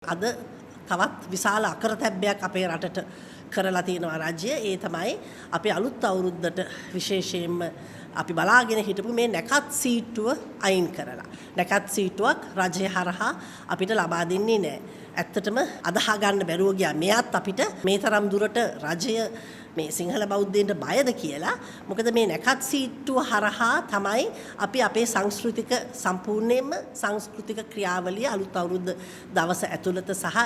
අද තවත් විශාල අකරතැබ්බයක් අපේ රටට කරලා තියෙනවා රජය. ඒ තමයි අපි අලුත් අවුරුද්දට විශේෂයෙන්ම අපි බලාගෙන හිටපු මේ නැකත් සීට්ටුව අයින් කරලා. නැකත් සීට්ටුවක් රජය හරහා අපිට ලබා දෙන්නේ නැහැ. ඇත්තටම අදහා ගන්න බැරුව ගියා. මෙයත් අපිට මේ තරම් දුරට රජය මේ සිංහල බෞද්ධයන්ට බයද කියලා. මොකද මේ නැකත් සීට්ටුව හරහා තමයි අපි අපේ සංස්කෘතික සම්පූර්ණයෙන්ම සංස්කෘතික ක්‍රියාවලිය අලුත් අවුරුද්ද දවස ඇතුළත සහ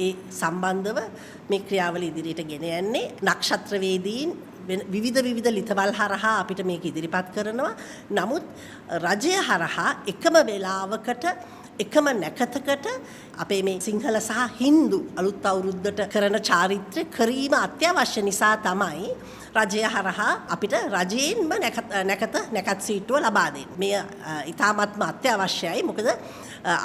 ඒ සම්බන්ධව මේ ක්‍රියාවලිය ඉදිරියට ගෙන යන්නේ. නක්ෂත්‍රවේදීන් විවිධ ලිතවල් හරහා අපිට මේක ඉදිරිපත් කරනවා. නමුත් රජය හරහා එකම වේලාවකට එකම නැකතකට අපේ මේ සිංහල සහ හින්දු අලුත් අවුරුද්දට කරන චාරිත්‍රය කිරීම අත්‍යවශ්‍ය නිසා තමයි රජය හරහා අපිට රජයෙන්ම නැකත් සීට්ටුව ලබා දෙන්නේ. මේ ඉතාමත්ම අත්‍යවශ්‍යයි. මොකද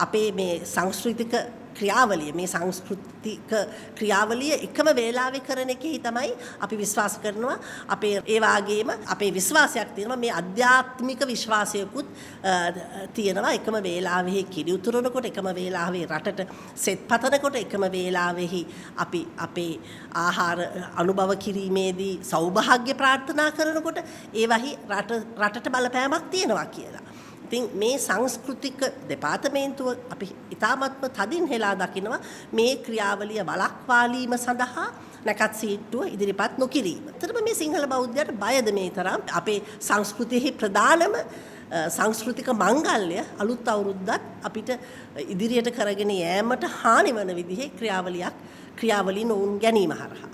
අපේ මේ සංස්කෘතික ක්‍රියාවලිය මේ සංස්කෘතික ක්‍රියාවලිය එකම වේලාවේ කරන එකෙහි තමයි අපි විශ්වාස කරනවා. අපේ ඒ වාගේම අපේ විශ්වාසයක් තියෙනවා, මේ ආධ්‍යාත්මික විශ්වාසයකුත් තියෙනවා. එකම වේලාවෙහි කිරි උතුරනකොට, එකම වේලාවේ රටට සෙත් පතනකොට, එකම වේලාවෙහි අපි අපේ ආහාර අනුභව කිරීමේදී සෞභාග්‍ය ප්‍රාර්ථනා කරනකොට ඒවහි රටට බලපෑමක් තියෙනවා කියලා. ඉතින් මේ සංස්කෘතික දෙපාර්තමේන්තුව අපි ඉතාමත්ම තදින් හෙලා දකිනවා මේ ක්‍රියාවලිය වළක්වාලීම සඳහා නැකත් සීට්ටුව ඉදිරිපත් නොකිරීම. ඇත්තටම මේ සිංහල බෞද්ධයට බයද මේ තරම්? අපේ සංස්කෘතියෙහි ප්‍රධානම සංස්කෘතික මංගල්‍ය අලුත් අවුරුද්දත් අපිට ඉදිරියට කරගෙන යෑමට හානි වන විදිහේ ක්‍රියාවලියන් ඔවුන් ගැනීම හරහා